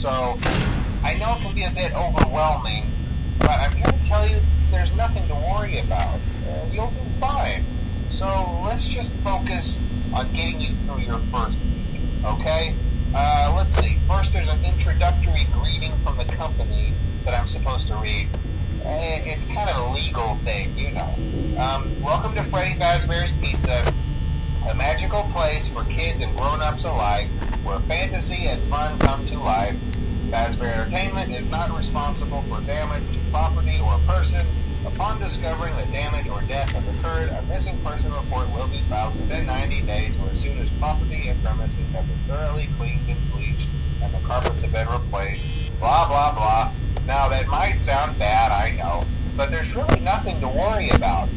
So I know it can be a bit overwhelming, but I'm here to tell you there's nothing to worry about. You'll do fine. So let's just focus on getting you through your first week, okay? Let's see. First, there's an introductory greeting from the company that I'm supposed to read. It's kind of a legal thing, you know. Welcome to Freddy Fazbear's Pizza, a magical place for kids and grown-ups alike, where fantasy and fun come to life. Fazbear Entertainment is not responsible for damage to property or person. Upon discovering that damage or death has occurred, a missing person report will be filed within 90 days or as soon as property and premises have been thoroughly cleaned and bleached and the carpets have been replaced. Blah, blah, blah. Now, that might sound bad, I know, but there's really nothing to worry about.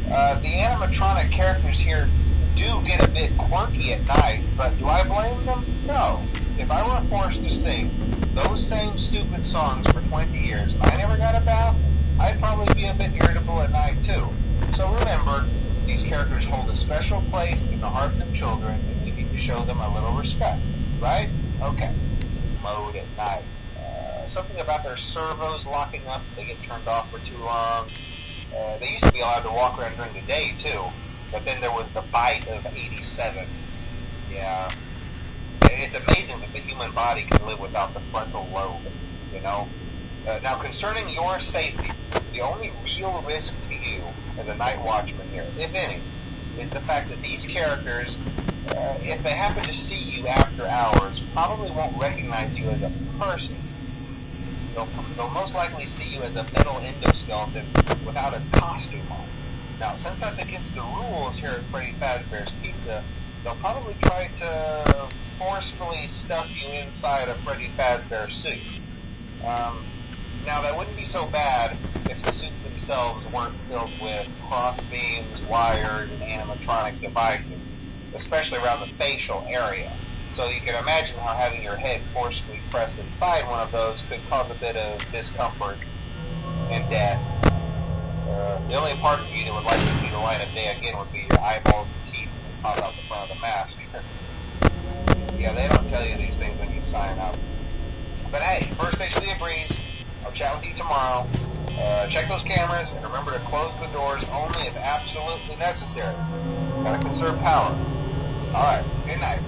The animatronic characters here do get a bit quirky at night, but do I blame them? No. If I were forced to sing those same stupid songs for 20 years and I never got a bath, I'd probably be a bit irritable at night too. So remember, these characters hold a special place in the hearts of children and we need to show them a little respect, right? Okay. Mode at night. Something about their servos locking up if they get turned off for too long. They used to be allowed to walk around during the day too, but then there was the bite of 87. Yeah. It's amazing that the human body can live without the frontal lobe, you know? Now, concerning your safety, the only real risk to you as a night watchman here, if any, is the fact that these characters, if they happen to see you after hours, probably won't recognize you as a person. They'll most likely see you as a metal endoskeleton without its costume on. Now, since that's against the rules here at Freddy Fazbear's Pizza, they'll probably try to forcefully stuff you inside a Freddy Fazbear suit. Now, that wouldn't be so bad if the suits themselves weren't filled with cross beams, wires, and animatronic devices, especially around the facial area. So you can imagine how having your head forcefully pressed inside one of those could cause a bit of discomfort and death. The only parts of you that would like to see the light of day again would be your eyeballs and teeth that pop out the front of the mask. Yeah, they don't tell you these things when you sign up. But hey, first station of the breeze. I'll chat with you tomorrow. Check those cameras and remember to close the doors only if absolutely necessary. Gotta conserve power. Alright, good night.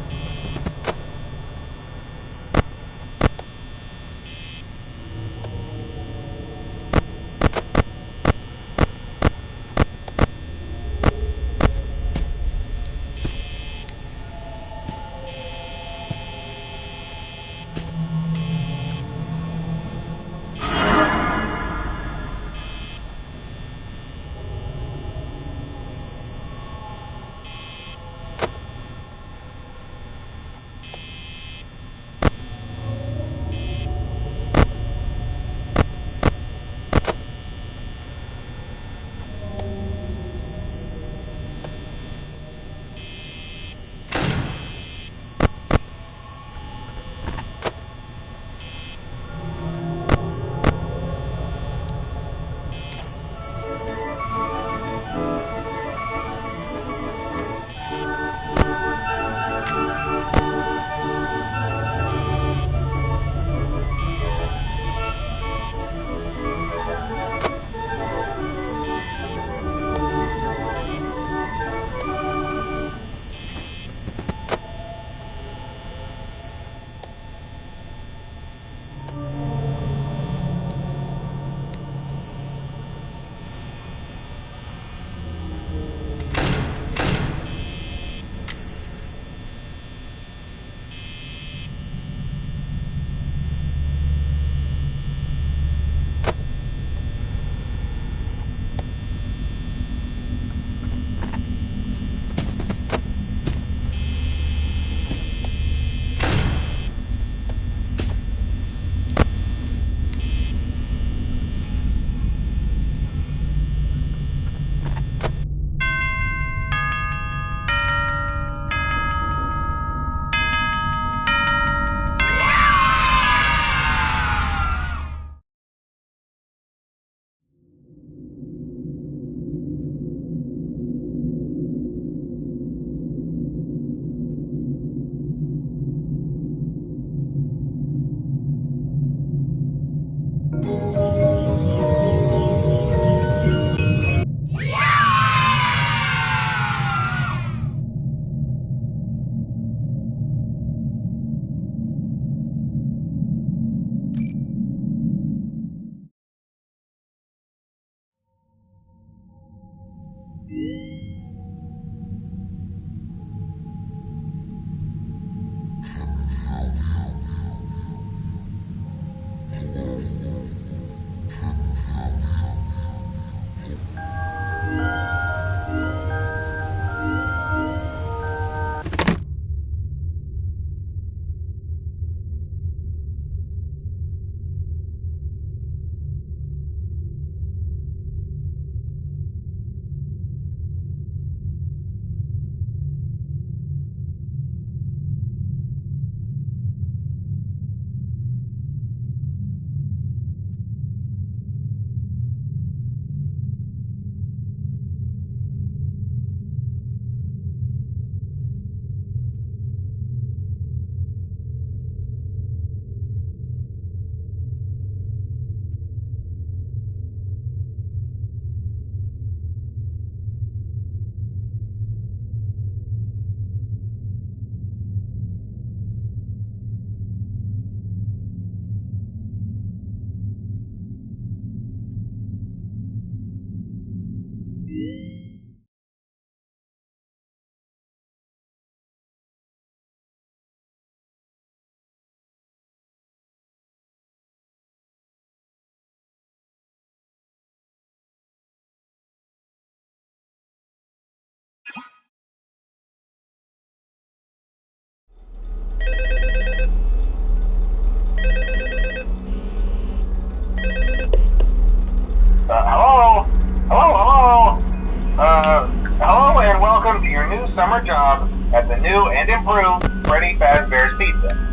the new and improved Freddy Fazbear's Pizza.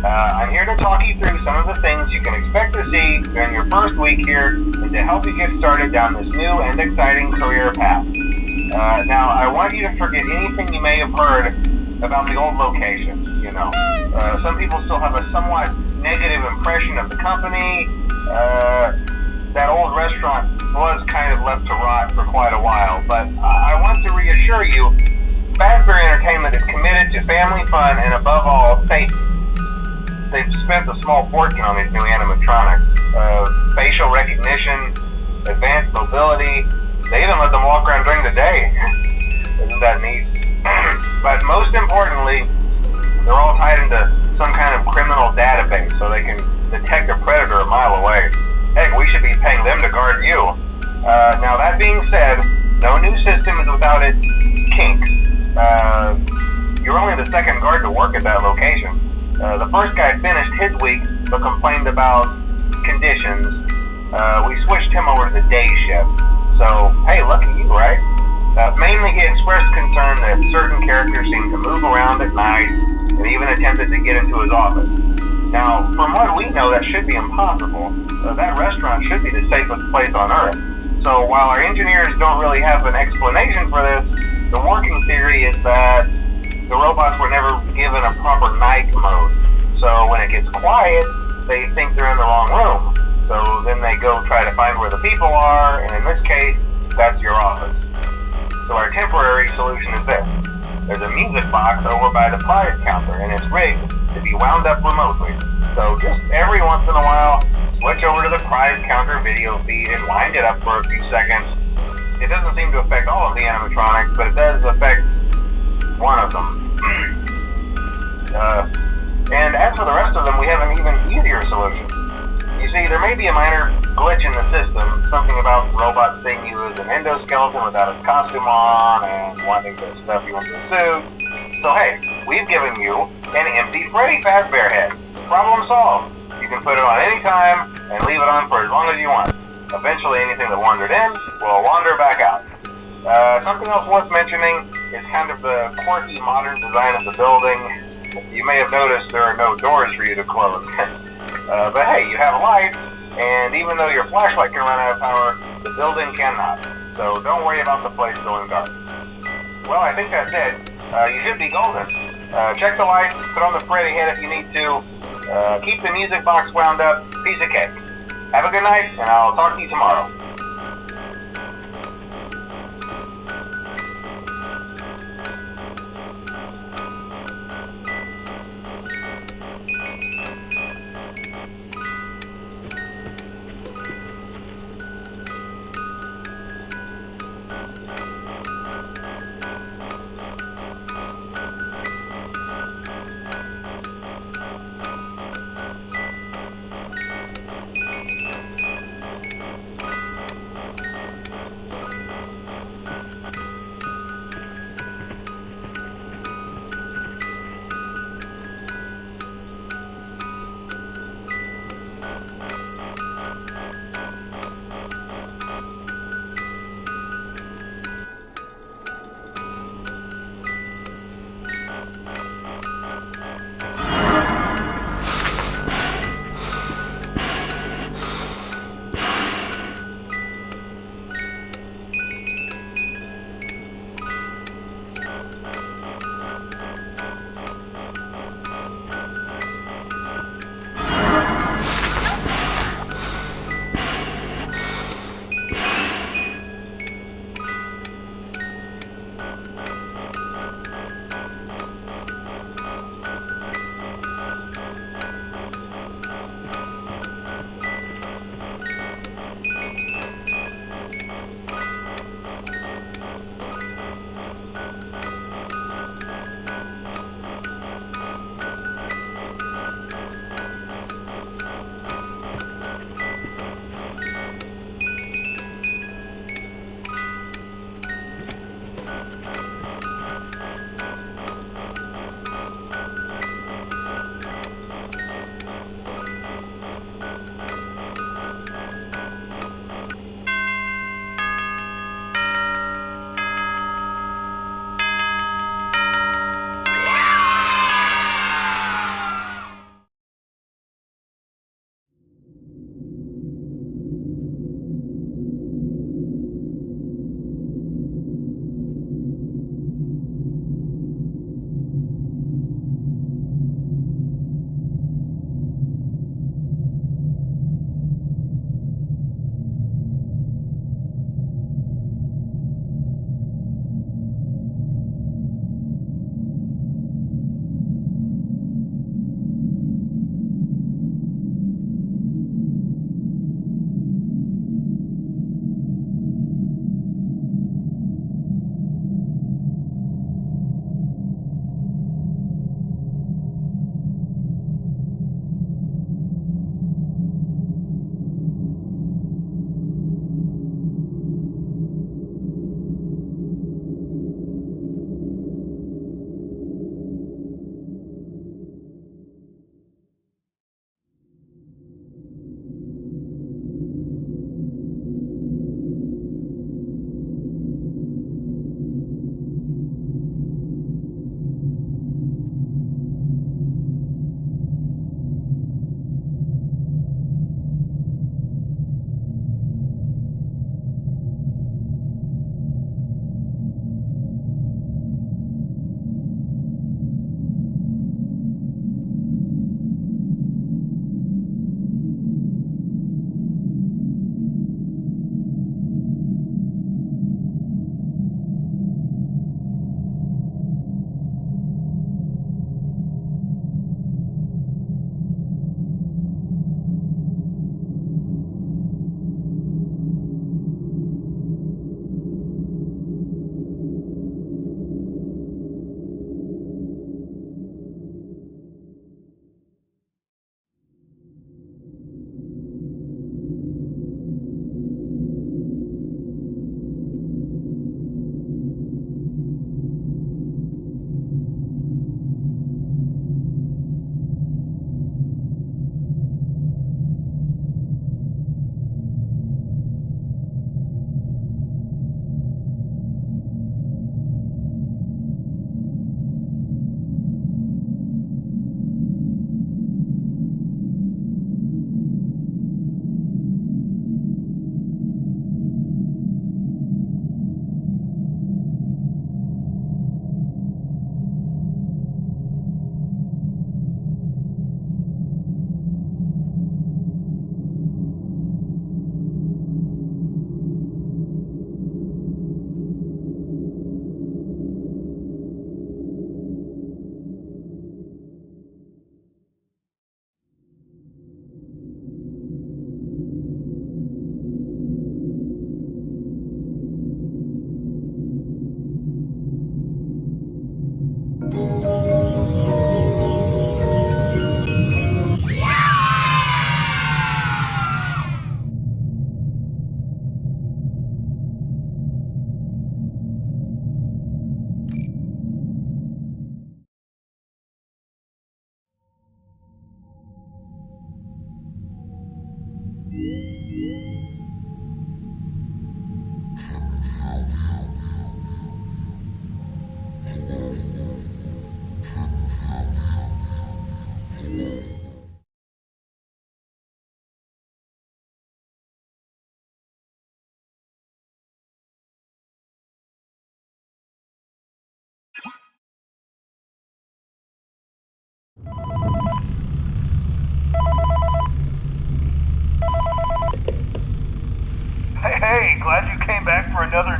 I'm here to talk you through some of the things you can expect to see during your first week here and to help you get started down this new and exciting career path. Now, I want you to forget anything you may have heard about the old location. Some people still have a somewhat negative impression of the company. That old restaurant was kind of left to rot for quite a while, but I want to reassure you, Fazbear Entertainment is committed to family fun and above all, safety. They've spent a small fortune on these new animatronics. Facial recognition, advanced mobility. They even let them walk around during the day. Isn't that neat? But most importantly, they're all tied into some kind of criminal database so they can detect a predator a mile away. Heck, we should be paying them to guard you. Now that being said, no new system is without its kinks. You're only the second guard to work at that location. The first guy finished his week but complained about conditions. We switched him over to the day shift. So, hey, lucky you, right? Mainly he expressed concern that certain characters seemed to move around at night and even attempted to get into his office. Now, from what we know, that should be impossible. That restaurant should be the safest place on Earth. So while our engineers don't really have an explanation for this, the working theory is that the robots were never given a proper night mode. So when it gets quiet, they think they're in the wrong room. So then they go try to find where the people are, and in this case, that's your office. So our temporary solution is this. There's a music box over by the prize counter, and it's rigged to be wound up remotely. So just every once in a while, switch over to the prize counter video feed and wind it up for a few seconds. It doesn't seem to affect all of the animatronics, but it does affect one of them. And as for the rest of them, we have an even easier solution. You see, there may be a minor glitch in the system, something about robots seeing you as an endoskeleton without his costume on and wanting to stuff you into a suit. So hey, we've given you an empty Freddy Fazbear head. Problem solved. You can put it on any time and leave it on for as long as you want. Eventually anything that wandered in will wander back out. Something else worth mentioning is kind of the quirky modern design of the building. You may have noticed there are no doors for you to close. But hey, you have lights, and even though your flashlight can run out of power, the building cannot. So don't worry about the place going dark. Well, I think that's it. You should be golden. Check the lights, put on the Freddy head if you need to. Keep the music box wound up. Piece of cake. Have a good night, and I'll talk to you tomorrow.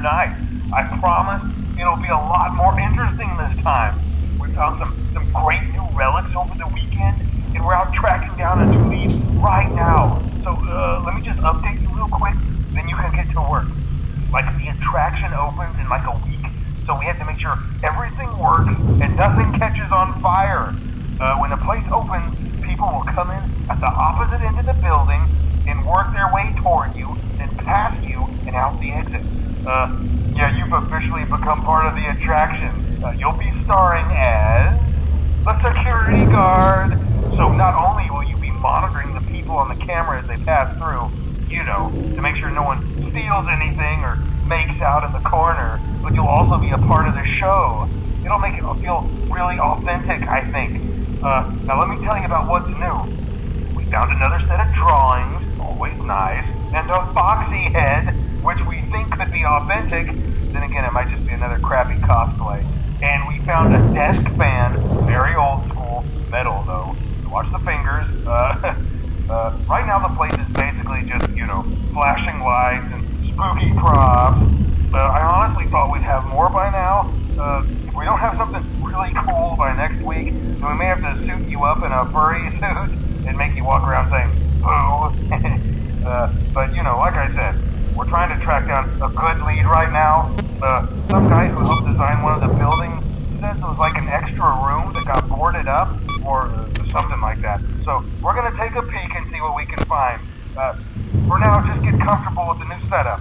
nice. I promise it'll be a lot more interesting this time. We found some great new relics over the weekend, and we're out tracking down a new lead right now. So let me just update you real quick, then you can get to work. Like, the attraction opens in like a week, so we have to make sure everything works and nothing catches on fire. When the place opens, people will come in at the opposite end of the building and work their way toward you, then past you and out the exit. Yeah, you've officially become part of the attraction. You'll be starring as a security guard. So not only will you be monitoring the people on the camera as they pass through, you know, to make sure no one steals anything or makes out in the corner, but you'll also be a part of the show. It'll make it feel really authentic, I think. Now let me tell you about what's new. We found another set of drawings, always nice, and a foxy head, which we think could be authentic. Then again, it might just be another crappy cosplay. And we found a desk fan, very old school, metal though. Watch the fingers. Right now the place is basically just, you know, flashing lights and spooky props. I honestly thought we'd have more by now. If we don't have something really cool by next week, then we may have to suit you up in a furry suit and make you walk around saying, boo. But, you know, like I said, we're trying to track down a good lead right now. Some guy who helped design one of the buildings says it was like an extra room that got boarded up, or something like that. So we're going to take a peek and see what we can find. For now, just get comfortable with the new setup.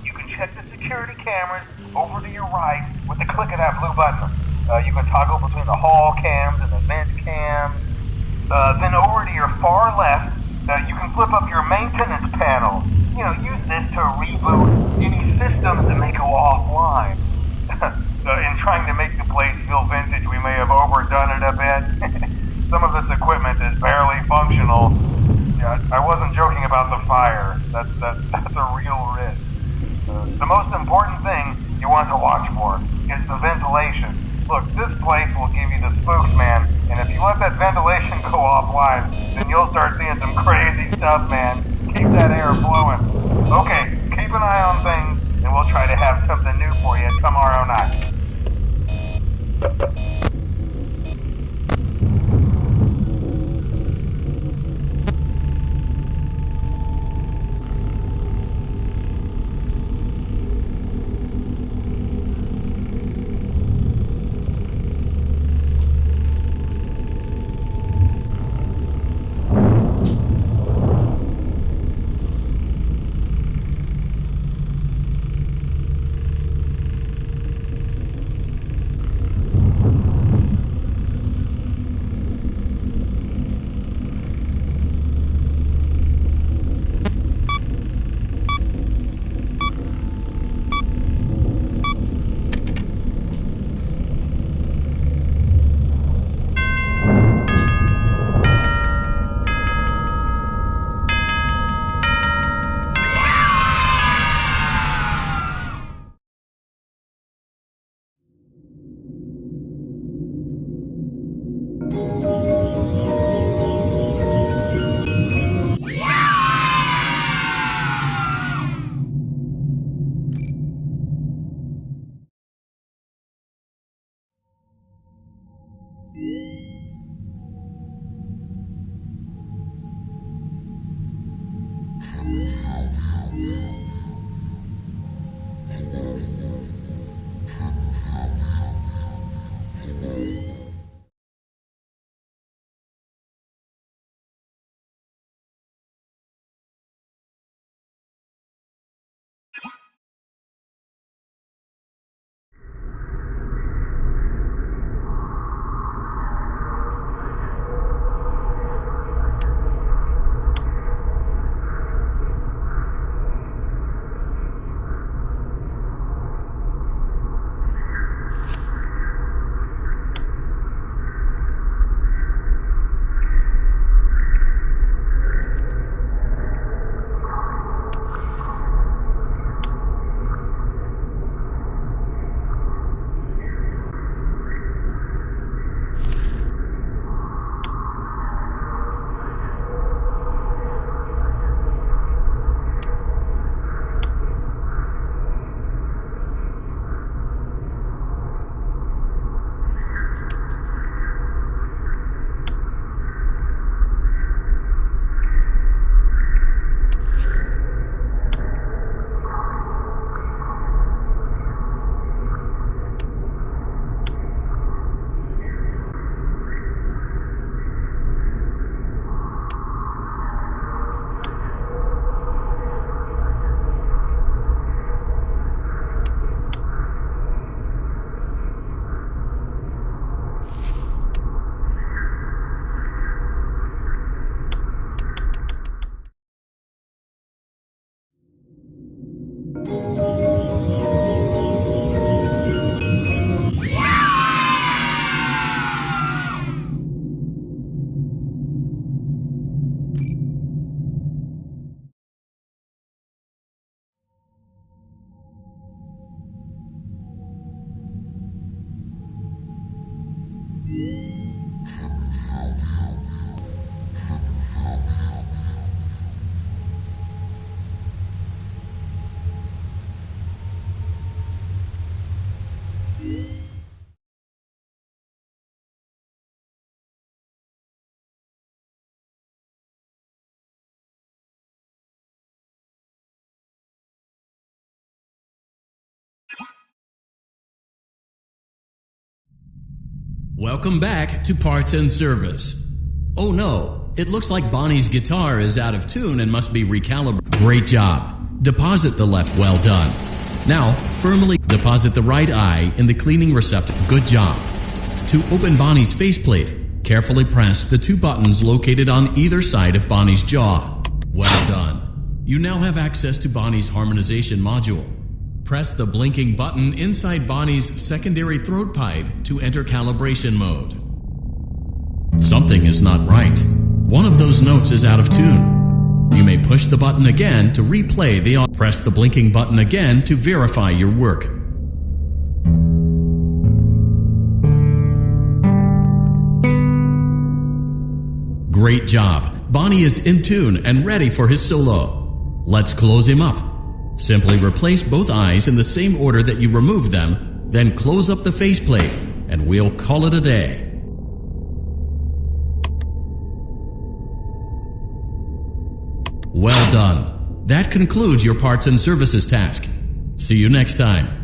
You can check the security cameras over to your right with the click of that blue button. You can toggle between the hall cams and the vent cams. Then over to your far left, you can flip up your maintenance panel. You know, use this to reboot any systems that may go offline. In trying to make the place feel vintage, we may have overdone it a bit. Some of this equipment is barely functional. Yeah, I wasn't joking about the fire. That's a real risk. The most important thing you want to watch for is the ventilation. Look, this place will give you the spooks, man, and if you let that ventilation go offline, then you'll start seeing some crazy stuff, man. Keep that air flowing. Okay, keep an eye on things, and we'll try to have something new for you tomorrow night. Welcome back to Parts and Service. Oh no, it looks like Bonnie's guitar is out of tune and must be recalibrated. Great job. Deposit the left. Well done. Now, firmly deposit the right eye in the cleaning receptacle. Good job. To open Bonnie's faceplate, carefully press the 2 buttons located on either side of Bonnie's jaw. Well done. You now have access to Bonnie's harmonization module. Press the blinking button inside Bonnie's secondary throat pipe to enter calibration mode. Something is not right. One of those notes is out of tune. You may push the button again to replay the audio. Press the blinking button again to verify your work. Great job. Bonnie is in tune and ready for his solo. Let's close him up. Simply replace both eyes in the same order that you removed them, then close up the faceplate, and we'll call it a day. Well done. That concludes your parts and services task. See you next time.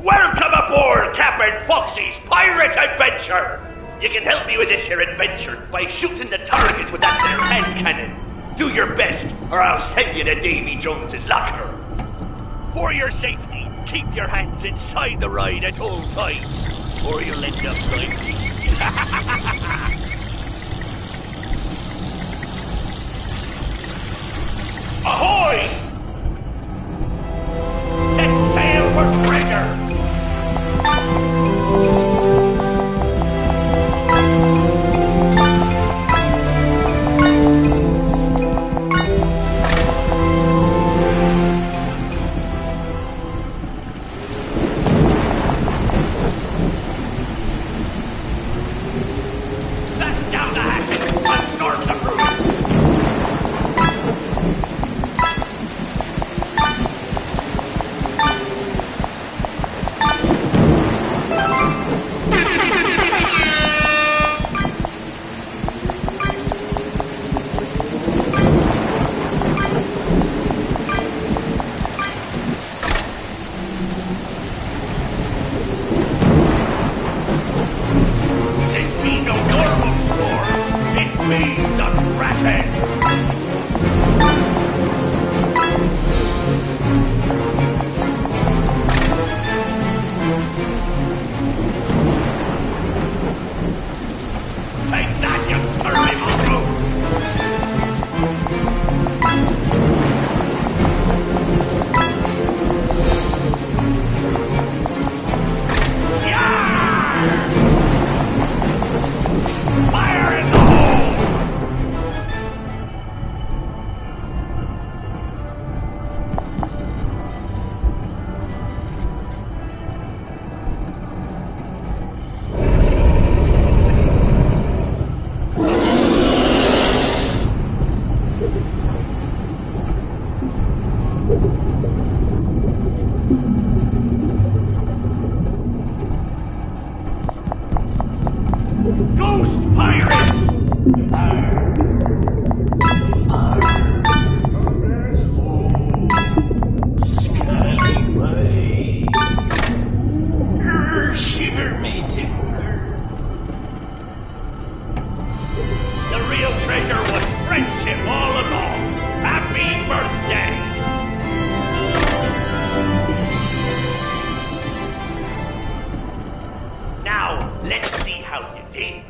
Welcome aboard Captain Foxy's Pirate Adventure! You can help me with this here adventure by shooting the targets with that there hand cannon. Do your best, or I'll send you to Davy Jones's locker. For your safety, keep your hands inside the ride at all times, or you'll end up like... Ahoy! Set sail for treasure! Let down the hatches and storm the crew! Let's see how you did.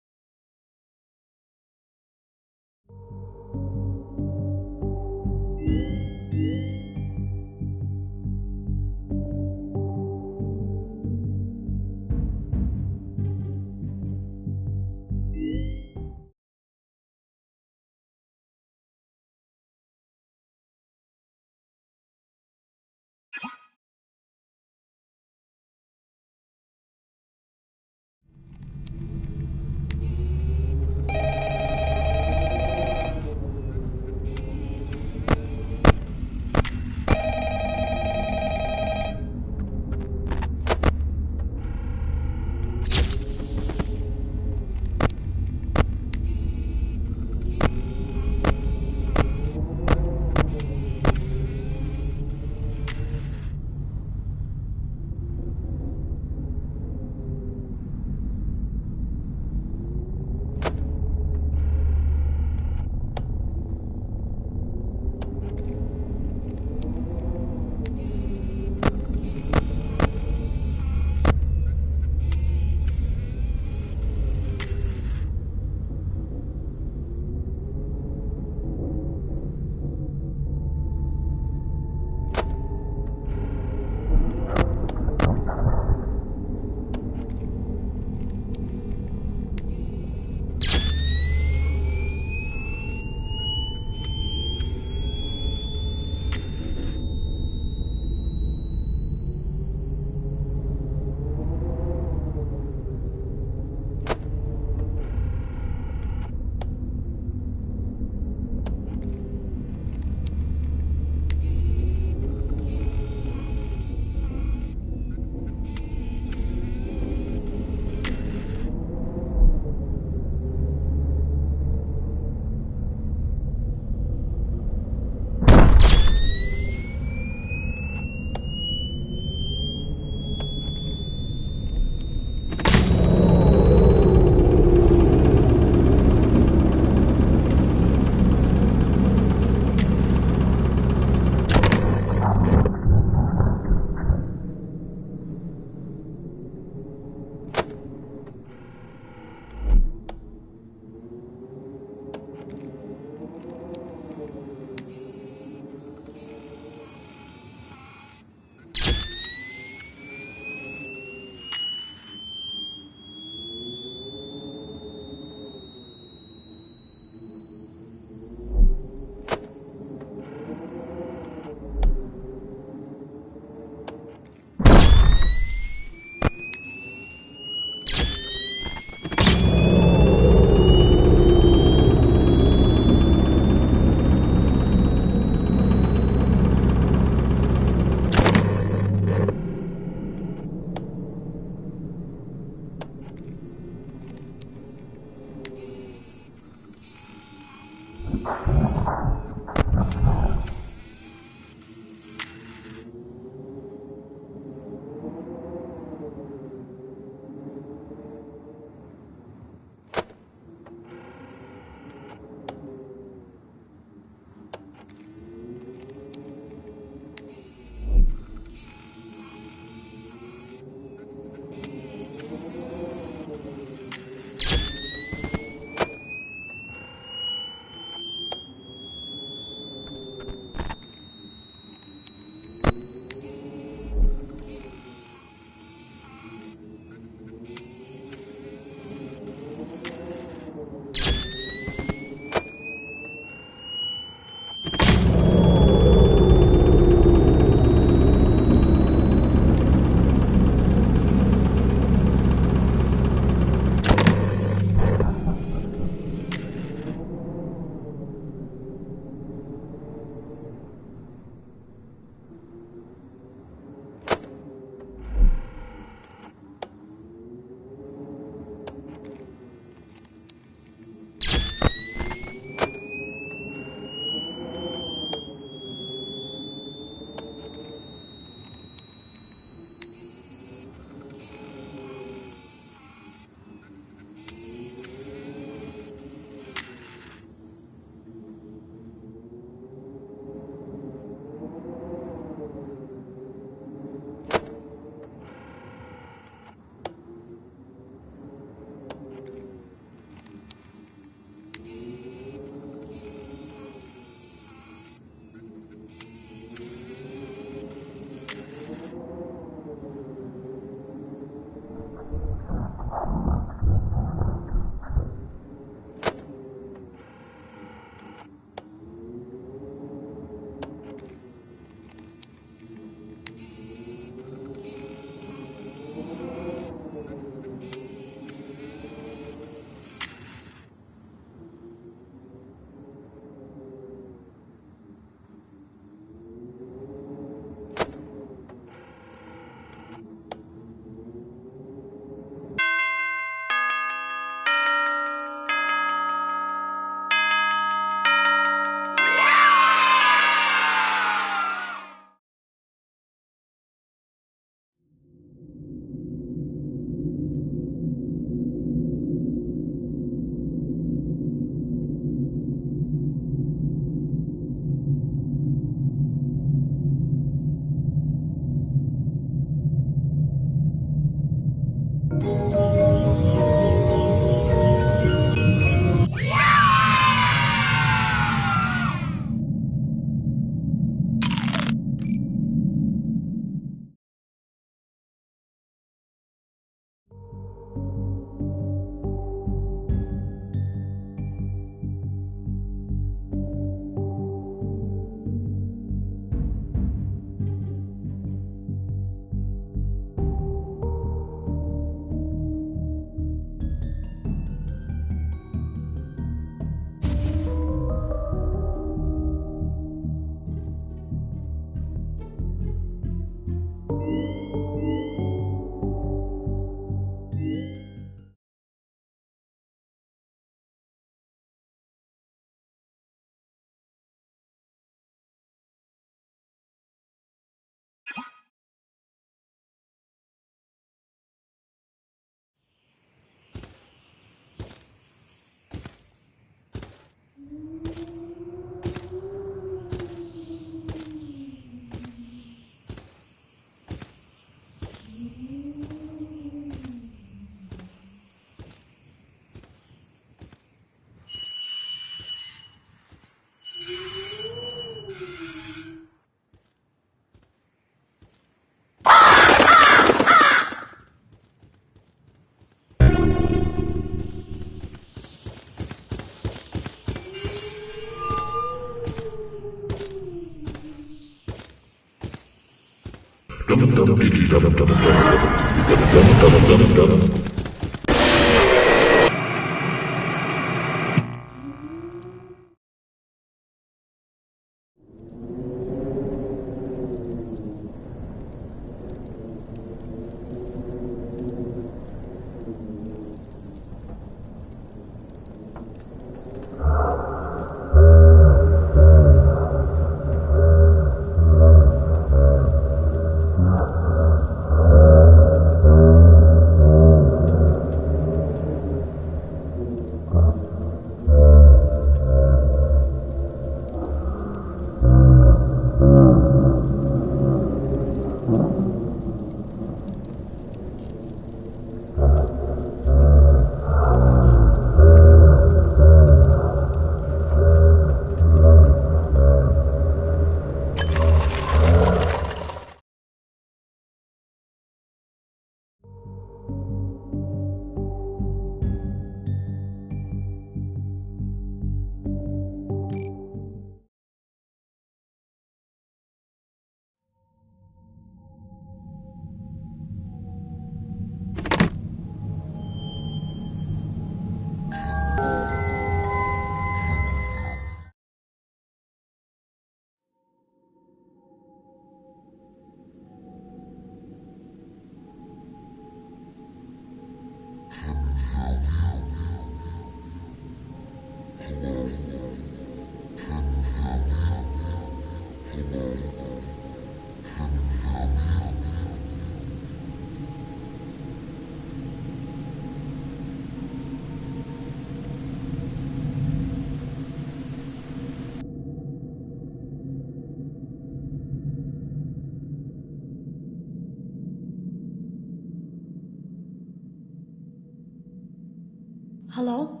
Hello?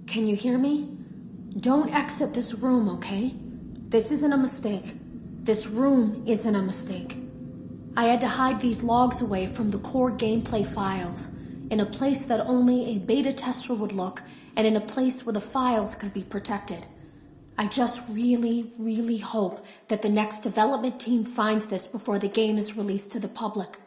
Can you hear me? Don't exit this room, okay? This isn't a mistake. This room isn't a mistake. I had to hide these logs away from the core gameplay files, in a place that only a beta tester would look, and in a place where the files could be protected. I just really hope that the next development team finds this before the game is released to the public.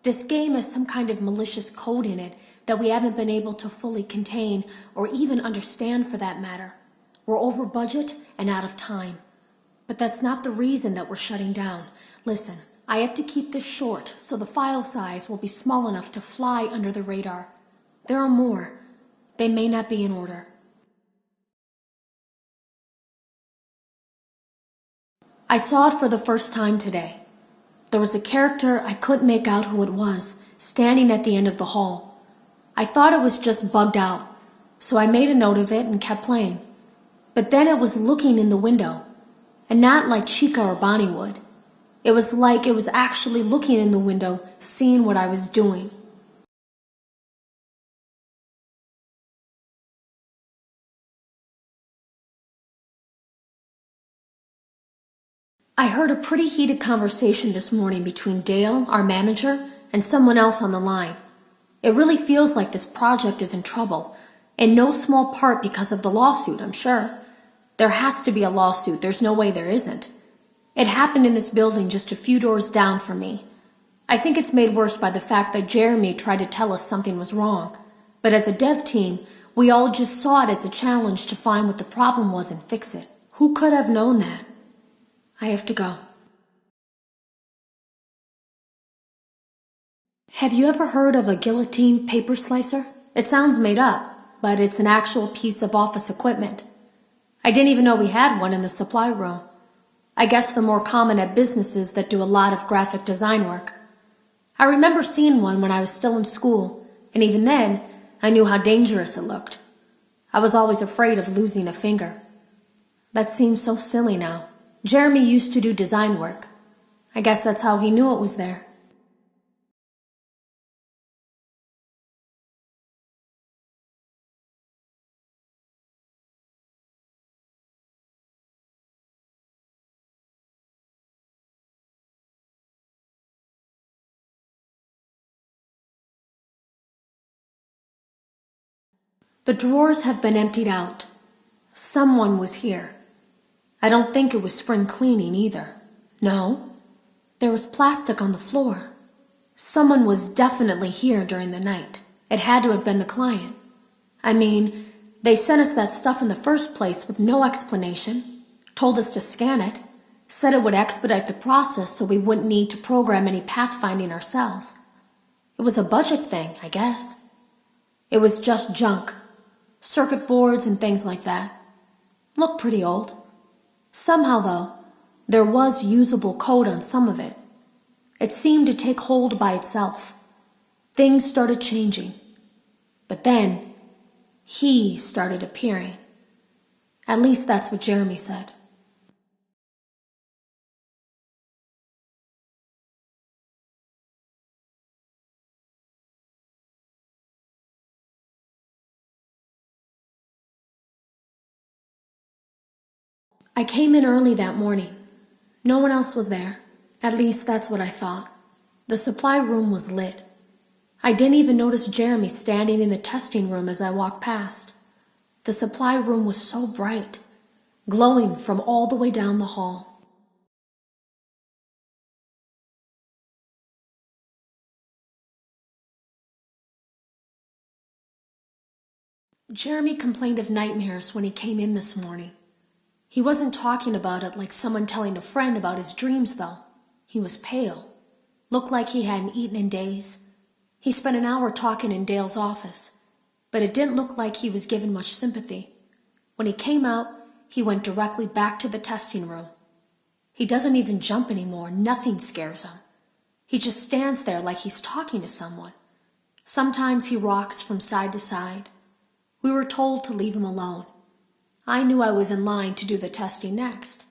This game has some kind of malicious code in it that we haven't been able to fully contain or even understand for that matter. We're over budget and out of time. But that's not the reason that we're shutting down. Listen, I have to keep this short so the file size will be small enough to fly under the radar. There are more. They may not be in order. I saw it for the first time today. There was a character I couldn't make out who it was, standing at the end of the hall. I thought it was just bugged out, so I made a note of it and kept playing. But then it was looking in the window, and not like Chica or Bonnie would. It was like it was actually looking in the window, seeing what I was doing. I heard a pretty heated conversation this morning between Dale, our manager, and someone else on the line. It really feels like this project is in trouble, in no small part because of the lawsuit, I'm sure. There has to be a lawsuit. There's no way there isn't. It happened in this building just a few doors down from me. I think it's made worse by the fact that Jeremy tried to tell us something was wrong. But as a dev team, we all just saw it as a challenge to find what the problem was and fix it. Who could have known that? I have to go. Have you ever heard of a guillotine paper slicer? It sounds made up, but it's an actual piece of office equipment. I didn't even know we had one in the supply room. I guess they're more common at businesses that do a lot of graphic design work. I remember seeing one when I was still in school, and even then, I knew how dangerous it looked. I was always afraid of losing a finger. That seems so silly now. Jeremy used to do design work. I guess that's how he knew it was there. The drawers have been emptied out. Someone was here. I don't think it was spring cleaning either. No, there was plastic on the floor. Someone was definitely here during the night. It had to have been the client. I mean, they sent us that stuff in the first place with no explanation, told us to scan it, said it would expedite the process so we wouldn't need to program any pathfinding ourselves. It was a budget thing, I guess. It was just junk. Circuit boards and things like that. Looked pretty old. Somehow, though, there was usable code on some of it. It seemed to take hold by itself. Things started changing. But then, he started appearing. At least that's what Jeremy said. I came in early that morning. No one else was there. At least that's what I thought. The supply room was lit. I didn't even notice Jeremy standing in the testing room as I walked past. The supply room was so bright, glowing from all the way down the hall. Jeremy complained of nightmares when he came in this morning. He wasn't talking about it like someone telling a friend about his dreams, though. He was pale. Looked like he hadn't eaten in days. He spent an hour talking in Dale's office, but it didn't look like he was given much sympathy. When he came out, he went directly back to the testing room. He doesn't even jump anymore. Nothing scares him. He just stands there like he's talking to someone. Sometimes he rocks from side to side. We were told to leave him alone. I knew I was in line to do the testing next.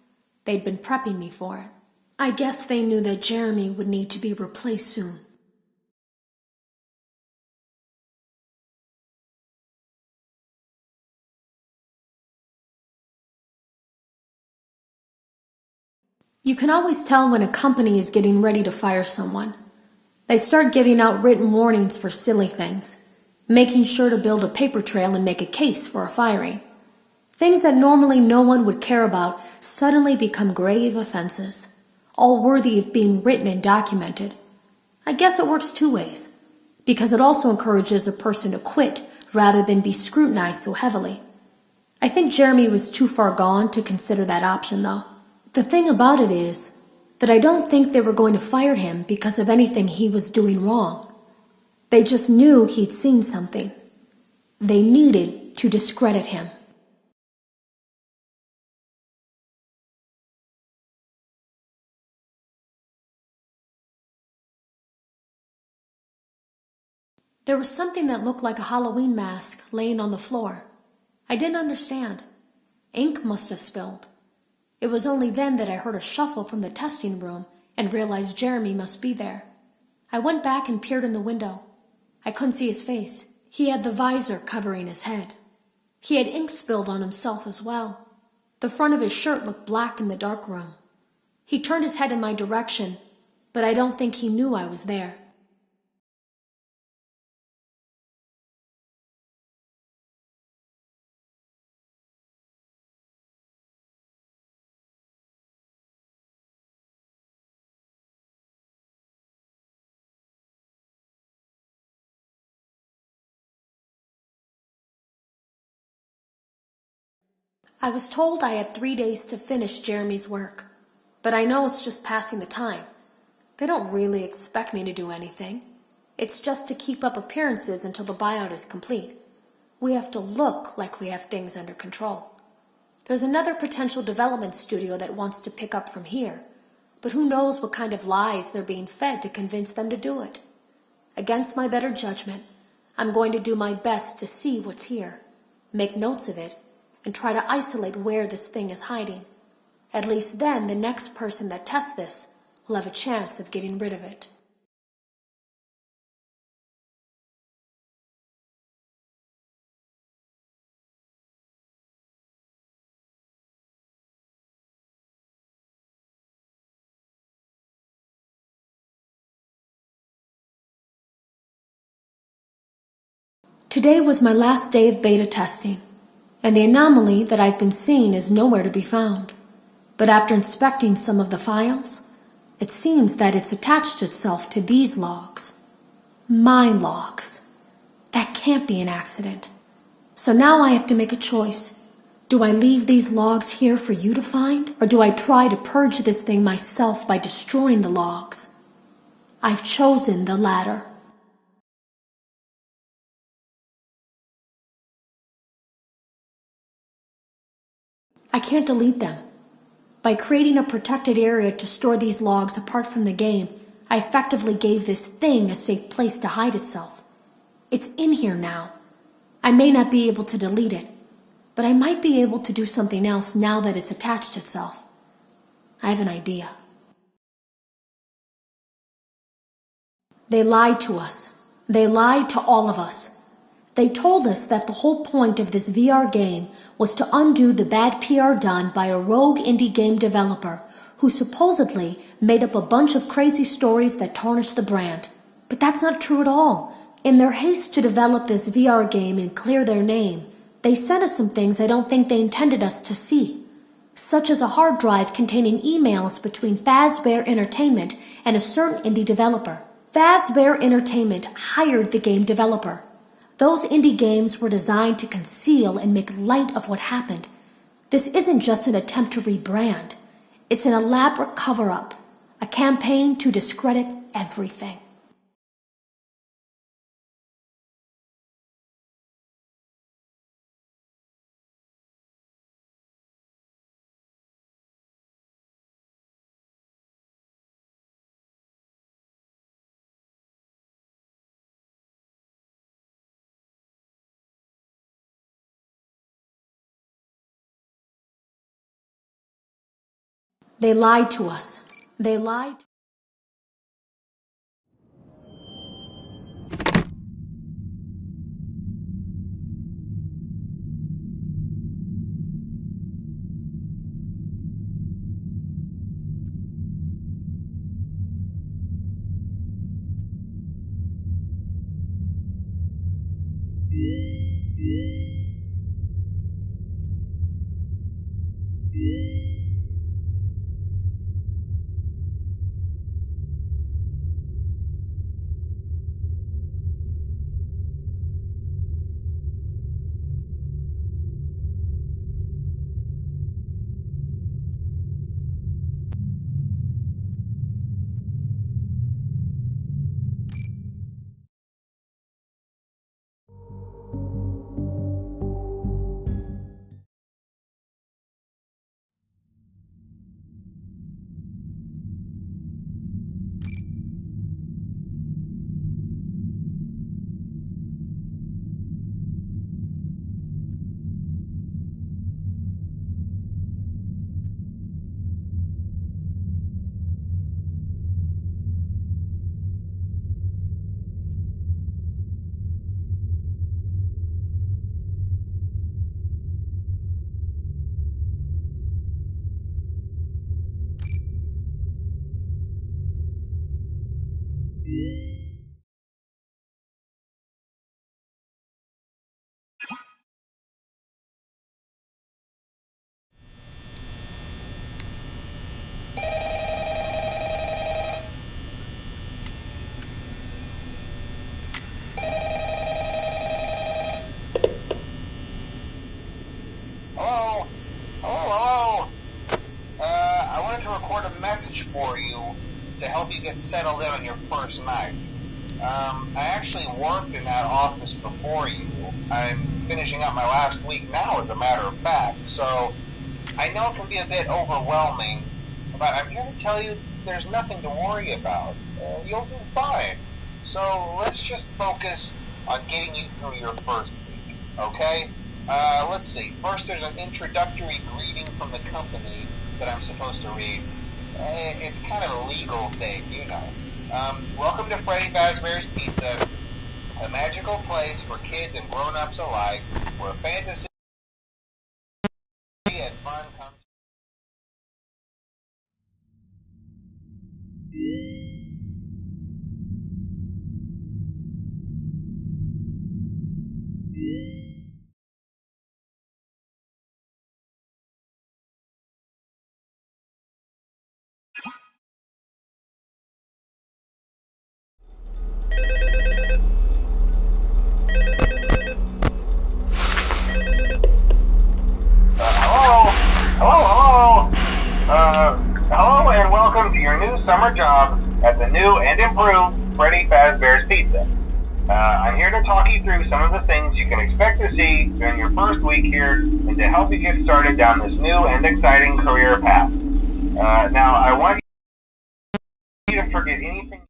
They'd been prepping me for it. I guess they knew that Jeremy would need to be replaced soon. You can always tell when a company is getting ready to fire someone. They start giving out written warnings for silly things, making sure to build a paper trail and make a case for a firing. Things that normally no one would care about suddenly become grave offenses, all worthy of being written and documented. I guess it works two ways, because it also encourages a person to quit rather than be scrutinized so heavily. I think Jeremy was too far gone to consider that option, though. The thing about it is that I don't think they were going to fire him because of anything he was doing wrong. They just knew he'd seen something. They needed to discredit him. There was something that looked like a Halloween mask laying on the floor. I didn't understand. Ink must have spilled. It was only then that I heard a shuffle from the testing room and realized Jeremy must be there. I went back and peered in the window. I couldn't see his face. He had the visor covering his head. He had ink spilled on himself as well. The front of his shirt looked black in the dark room. He turned his head in my direction, but I don't think he knew I was there. I was told I had 3 days to finish Jeremy's work, but I know it's just passing the time. They don't really expect me to do anything. It's just to keep up appearances until the buyout is complete. We have to look like we have things under control. There's another potential development studio that wants to pick up from here, but who knows what kind of lies they're being fed to convince them to do it. Against my better judgment, I'm going to do my best to see what's here, make notes of it, and try to isolate where this thing is hiding. At least then the next person that tests this will have a chance of getting rid of it. Today was my last day of beta testing, and the anomaly that I've been seeing is nowhere to be found. But after inspecting some of the files, it seems that it's attached itself to these logs. My logs. That can't be an accident. So now I have to make a choice. Do I leave these logs here for you to find, or do I try to purge this thing myself by destroying the logs? I've chosen the latter. I can't delete them. By creating a protected area to store these logs apart from the game, I effectively gave this thing a safe place to hide itself. It's in here now. I may not be able to delete it, but I might be able to do something else now that it's attached itself. I have an idea. They lied to us. They lied to all of us. They told us that the whole point of this VR game was to undo the bad PR done by a rogue indie game developer who supposedly made up a bunch of crazy stories that tarnished the brand. But that's not true at all. In their haste to develop this VR game and clear their name, they sent us some things I don't think they intended us to see, such as a hard drive containing emails between Fazbear Entertainment and a certain indie developer. Fazbear Entertainment hired the game developer. Those indie games were designed to conceal and make light of what happened. This isn't just an attempt to rebrand. It's an elaborate cover-up, a campaign to discredit everything. They lied to us. They lied. get settled in on your first night. I actually worked in that office before you. I'm finishing up my last week now, as a matter of fact, so I know it can be a bit overwhelming, but I'm here to tell you there's nothing to worry about. You'll do fine. So let's just focus on getting you through your first week, okay? Let's see. First, there's an introductory greeting from the company that I'm supposed to read. It's kind of a legal thing, you know. Welcome to Freddy Fazbear's Pizza, a magical place for kids and grown-ups alike, where fantasy and fun come. Hello and welcome to your new summer job at the new and improved Freddy Fazbear's Pizza. I'm here to talk you through some of the things you can expect to see during your first week here and to help you get started down this new and exciting career path. Now, I want you to forget anything.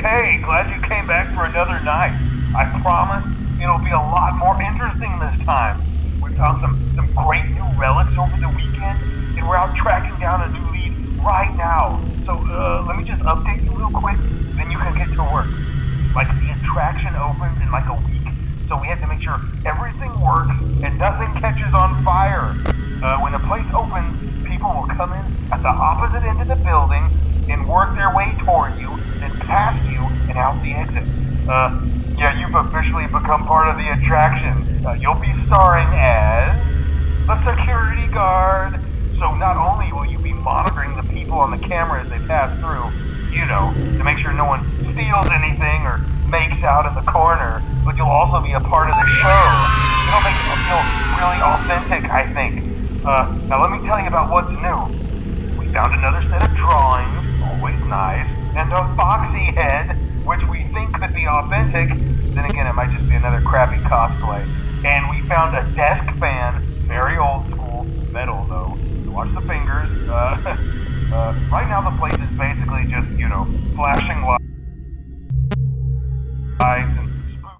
Hey, glad you came back for another night. I promise it'll be a lot more interesting this time. We found some great new relics over the weekend, and we're out tracking down a new lead right now. So, let me just update you real quick, then you can get to work. Like, the attraction opens in like a week, so we have to make sure everything works and nothing catches on fire. When the place opens, people will come in at the opposite end of the building and work their way toward you, then past you, and out the exit. Yeah, you've officially become part of the attraction. You'll be starring as a security guard. So not only will you be monitoring the people on the camera as they pass through, you know, to make sure no one steals anything or makes out in the corner, but you'll also be a part of the show. It'll make it feel really authentic, I think. Now let me tell you about what's new. We found another set of drawings, always nice, and a foxy head, which we think could be authentic. Then again, it might just be another crappy cosplay. And we found a desk fan, very old school, metal though. So watch the fingers. Right now the place is basically just, you know, flashing lights and spooky.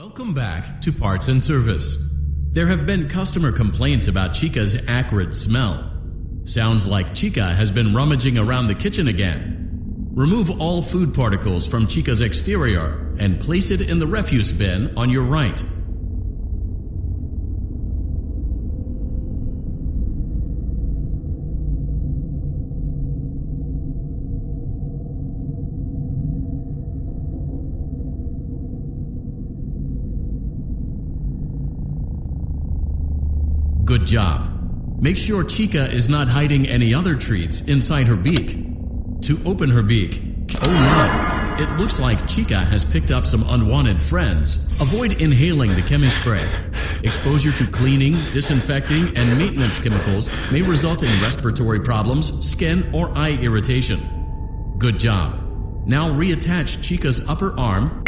Welcome back to Parts and Service. There have been customer complaints about Chica's acrid smell. Sounds like Chica has been rummaging around the kitchen again. Remove all food particles from Chica's exterior and place it in the refuse bin on your right. Good job. Make sure Chica is not hiding any other treats inside her beak. To open her beak, oh no, it looks like Chica has picked up some unwanted friends. Avoid inhaling the chemi spray. Exposure to cleaning, disinfecting, and maintenance chemicals may result in respiratory problems, skin, or eye irritation. Good job. Now reattach Chica's upper arm.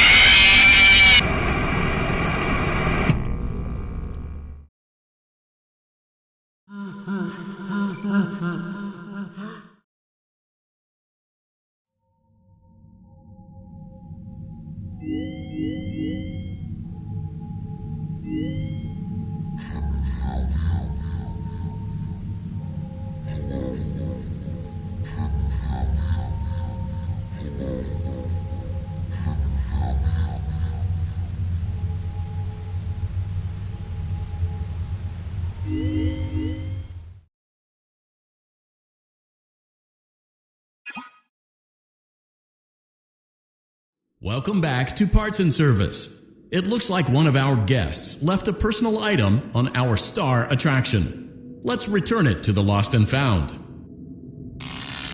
Welcome back to Parts and Service. It looks like one of our guests left a personal item on our star attraction. Let's return it to the Lost and Found.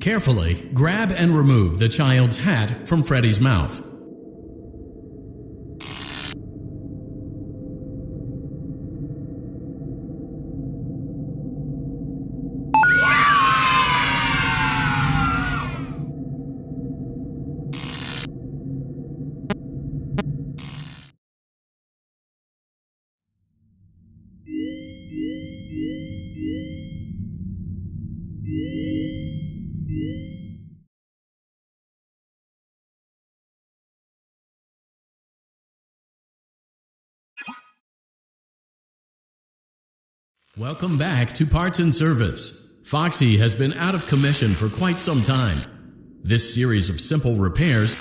Carefully grab and remove the child's hat from Freddy's mouth. Welcome back to Parts and Service. Foxy has been out of commission for quite some time. This series of simple repairs